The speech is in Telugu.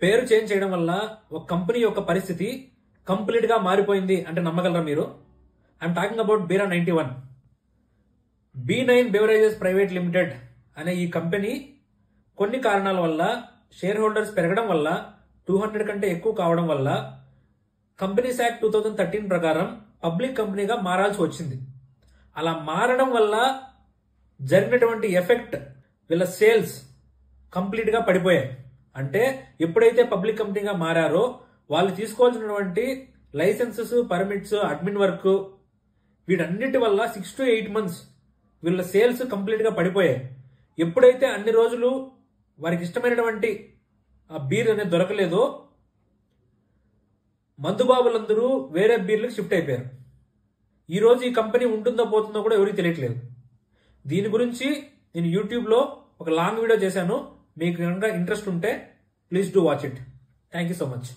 పేరు చేంజ్ చేయడం వల్ల ఒక కంపెనీ యొక్క పరిస్థితి కంప్లీట్ గా మారిపోయింది అంటే నమ్మగలరా మీరు? I'm talking about Bira 91. B9 beverages private limited అనే ఈ కంపెనీ కొన్ని కారణాల వల్ల షేర్ హోల్డర్స్ పెరగడం వల్ల 200 కంటే ఎక్కువ కావడం వల్ల కంపెనీస్ యాక్ట్ 2013 ప్రకారం పబ్లిక్ కంపెనీగా మారాల్సి వచ్చింది. అలా మారడం వల్ల జరిగినటువంటి ఎఫెక్ట్ వీళ్ళ సేల్స్ కంప్లీట్ గా పడిపోయాయి. అంటే ఎప్పుడైతే పబ్లిక్ కంపెనీగా మారారో వాళ్ళు తీసుకోవాల్సినటువంటి లైసెన్సెస్, పర్మిట్స్, అడ్మిన్ వర్క్ వీటన్నిటి వల్ల 6 to 8 months వీళ్ళ సేల్స్ కంప్లీట్ గా పడిపోయాయి. ఎప్పుడైతే అన్ని రోజులు వారికి ఇష్టమైనటువంటి బీర్ అనేది దొరకలేదో మందుబాబులందరూ వేరే బీర్లకు షిఫ్ట్ అయిపోయారు. ఈ రోజు ఈ కంపెనీ ఉంటుందో పోతుందో కూడా ఎవరికి తెలియట్లేదు. దీని గురించి నేను యూట్యూబ్ లో ఒక లాంగ్ వీడియో చేశాను. మీకు కనుక ఇంట్రెస్ట్ ఉంటే please do watch it. Thank you so much.